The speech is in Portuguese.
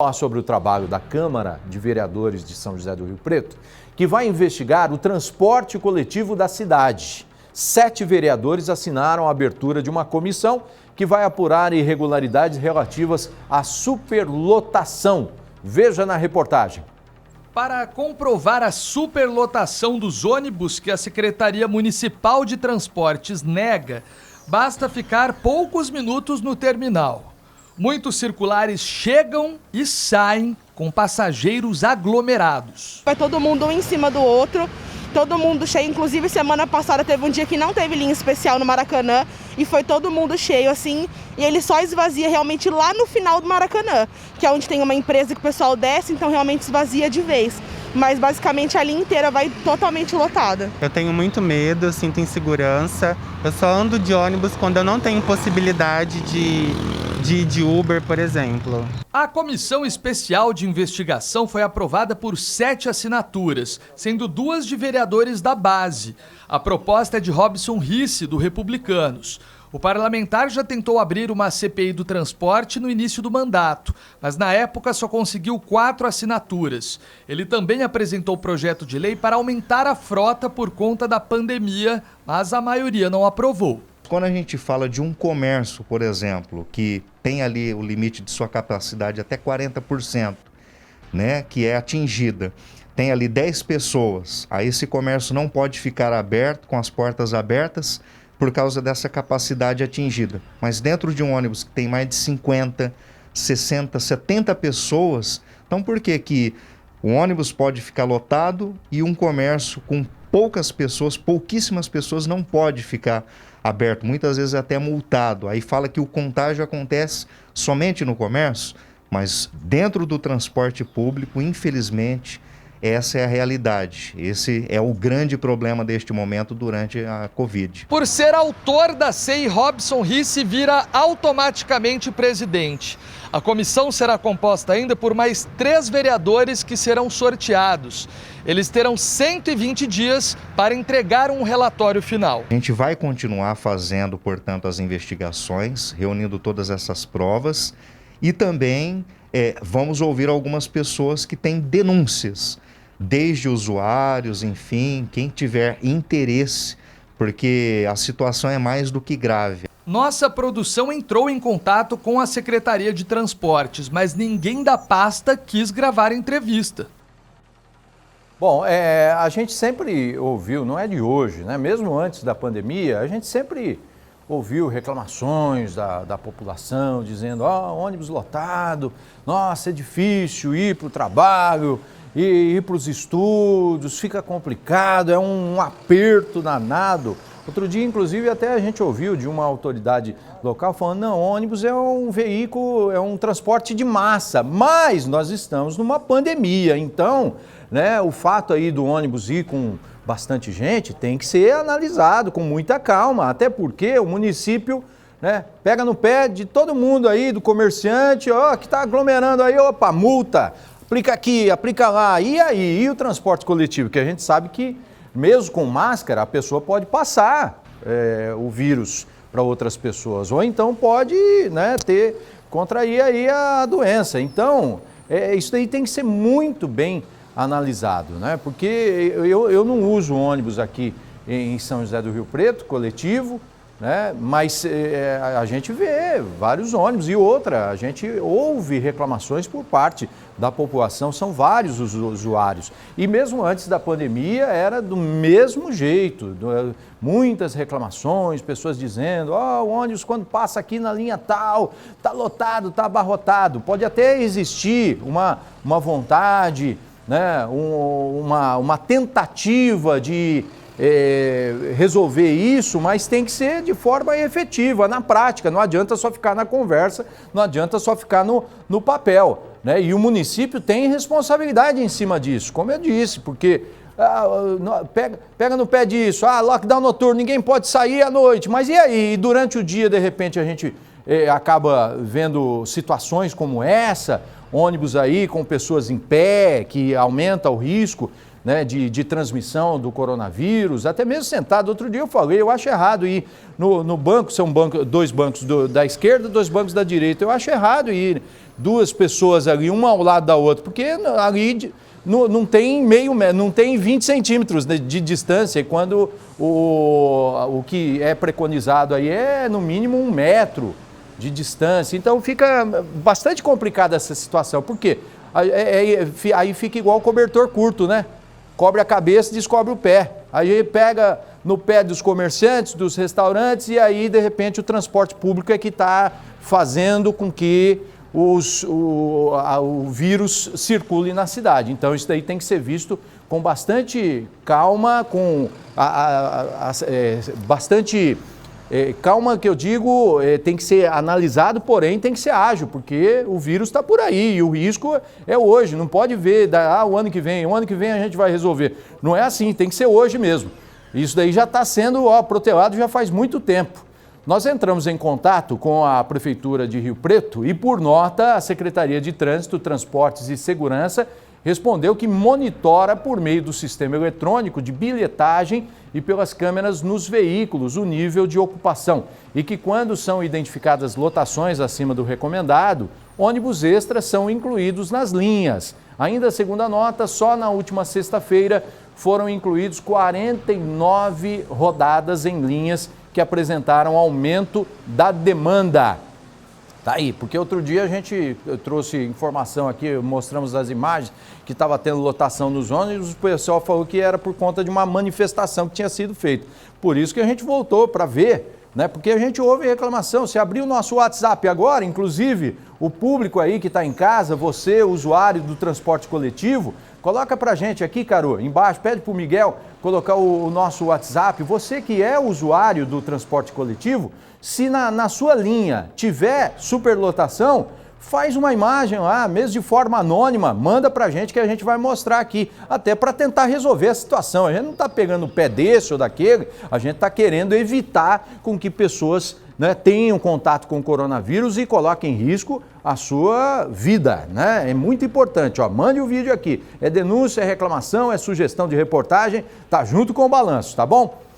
Falar sobre o trabalho da Câmara de Vereadores de São José do Rio Preto, que vai investigar o transporte coletivo da cidade. 7 vereadores assinaram a abertura de uma comissão que vai apurar irregularidades relativas à superlotação. Veja na reportagem. Para comprovar a superlotação dos ônibus que a Secretaria Municipal de Transportes nega, basta ficar poucos minutos no terminal. Muitos circulares chegam e saem com passageiros aglomerados. Vai todo mundo um em cima do outro, todo mundo cheio. Inclusive, semana passada teve um dia que não teve linha especial no Maracanã e foi todo mundo cheio assim. E ele só esvazia realmente lá no final do Maracanã, que é onde tem uma empresa que o pessoal desce, então realmente esvazia de vez. Mas basicamente a linha inteira vai totalmente lotada. Eu tenho muito medo, eu sinto insegurança. Eu só ando de ônibus quando eu não tenho possibilidade de Uber, por exemplo. A comissão especial de investigação foi aprovada por 7 assinaturas, sendo 2 de vereadores da base. A proposta é de Robson Risse, do Republicanos. O parlamentar já tentou abrir uma CPI do transporte no início do mandato, mas na época só conseguiu 4 assinaturas. Ele também apresentou projeto de lei para aumentar a frota por conta da pandemia, mas a maioria não aprovou. Quando a gente fala de um comércio, por exemplo, que tem ali o limite de sua capacidade até 40%, né, que é atingida, tem ali 10 pessoas, aí esse comércio não pode ficar aberto, com as portas abertas, por causa dessa capacidade atingida. Mas dentro de um ônibus que tem mais de 50, 60, 70 pessoas, então por que que o ônibus pode ficar lotado e um comércio com poucas pessoas, pouquíssimas pessoas, não pode ficar aberto, muitas vezes até multado? Aí fala que o contágio acontece somente no comércio, mas dentro do transporte público, infelizmente, essa é a realidade. Esse é o grande problema deste momento durante a Covid. Por ser autor da CEI, Robson Risse vira automaticamente presidente. A comissão será composta ainda por mais 3 vereadores que serão sorteados. Eles terão 120 dias para entregar um relatório final. A gente vai continuar fazendo, portanto, as investigações, reunindo todas essas provas e também vamos ouvir algumas pessoas que têm denúncias, desde usuários, enfim, quem tiver interesse, porque a situação é mais do que grave. Nossa produção entrou em contato com a Secretaria de Transportes, mas ninguém da pasta quis gravar a entrevista. Bom, a gente sempre ouviu, não é de hoje, né? Mesmo antes da pandemia, a gente sempre ouviu reclamações da população, dizendo, ônibus lotado, nossa, é difícil ir para o trabalho, ir para os estudos, fica complicado, é um aperto danado. Outro dia, inclusive, até a gente ouviu de uma autoridade local falando, não, ônibus é um veículo, é um transporte de massa, mas nós estamos numa pandemia, então, né, o fato aí do ônibus ir com bastante gente tem que ser analisado com muita calma, até porque o município, né, pega no pé de todo mundo aí, do comerciante, que está aglomerando aí, opa, multa, aplica aqui, aplica lá, e aí? E o transporte coletivo, que a gente sabe que mesmo com máscara a pessoa pode passar o vírus para outras pessoas, ou então pode, né, contrair aí a doença. Então, isso daí tem que ser muito bem analisado, né? Porque eu não uso ônibus aqui em São José do Rio Preto, coletivo, né? Mas a gente vê vários ônibus e outra, a gente ouve reclamações por parte da população, são vários os usuários. E mesmo antes da pandemia era do mesmo jeito, muitas reclamações, pessoas dizendo, o ônibus quando passa aqui na linha tal, tá lotado, tá abarrotado. Pode até existir uma vontade, né, uma tentativa de resolver isso, mas tem que ser de forma efetiva, na prática. Não adianta só ficar na conversa, não adianta só ficar no papel, né? E o município tem responsabilidade em cima disso, como eu disse, porque pega no pé disso, lockdown noturno, ninguém pode sair à noite, mas e aí? E durante o dia, de repente, a gente acaba vendo situações como essa, ônibus aí com pessoas em pé, que aumenta o risco, né, de transmissão do coronavírus, até mesmo sentado. Outro dia eu falei, eu acho errado ir no banco, são dois bancos da esquerda, 2 bancos da direita, eu acho errado ir duas pessoas ali, uma ao lado da outra, porque ali não tem não tem 20 centímetros de distância, quando o que é preconizado aí é no mínimo 1 metro de distância. Então fica bastante complicada essa situação. Por quê? Aí fica igual cobertor curto, né? Cobre a cabeça e descobre o pé. Aí pega no pé dos comerciantes, dos restaurantes, e aí, de repente, o transporte público é que está fazendo com que o vírus circule na cidade. Então, isso daí tem que ser visto com bastante calma, com bastante calma, que eu digo, tem que ser analisado, porém tem que ser ágil, porque o vírus está por aí e o risco é hoje. Não pode ver, o ano que vem a gente vai resolver. Não é assim, tem que ser hoje mesmo. Isso daí já está sendo protelado já faz muito tempo. Nós entramos em contato com a Prefeitura de Rio Preto e, por nota, a Secretaria de Trânsito, Transportes e Segurança respondeu que monitora por meio do sistema eletrônico de bilhetagem e pelas câmeras nos veículos o nível de ocupação e que, quando são identificadas lotações acima do recomendado, ônibus extras são incluídos nas linhas. Ainda segundo a nota, só na última sexta-feira foram incluídos 49 rodadas em linhas que apresentaram aumento da demanda. Tá aí, porque outro dia eu trouxe informação aqui, mostramos as imagens, que estava tendo lotação nos ônibus, o pessoal falou que era por conta de uma manifestação que tinha sido feita. Por isso que a gente voltou para ver, né? Porque a gente ouve reclamação. Se abrir o nosso WhatsApp agora, inclusive o público aí que está em casa, você, usuário do transporte coletivo, coloca pra gente aqui, Caro, embaixo, pede pro Miguel colocar o nosso WhatsApp. Você que é usuário do transporte coletivo, se na sua linha tiver superlotação, faz uma imagem lá, mesmo de forma anônima, manda pra gente que a gente vai mostrar aqui, até para tentar resolver a situação. A gente não está pegando o pé desse ou daquele, a gente está querendo evitar com que pessoas, né, tenham contato com o coronavírus e coloquem em risco a sua vida, né? É muito importante, mande o vídeo aqui. É denúncia, é reclamação, é sugestão de reportagem, tá junto com o balanço, tá bom?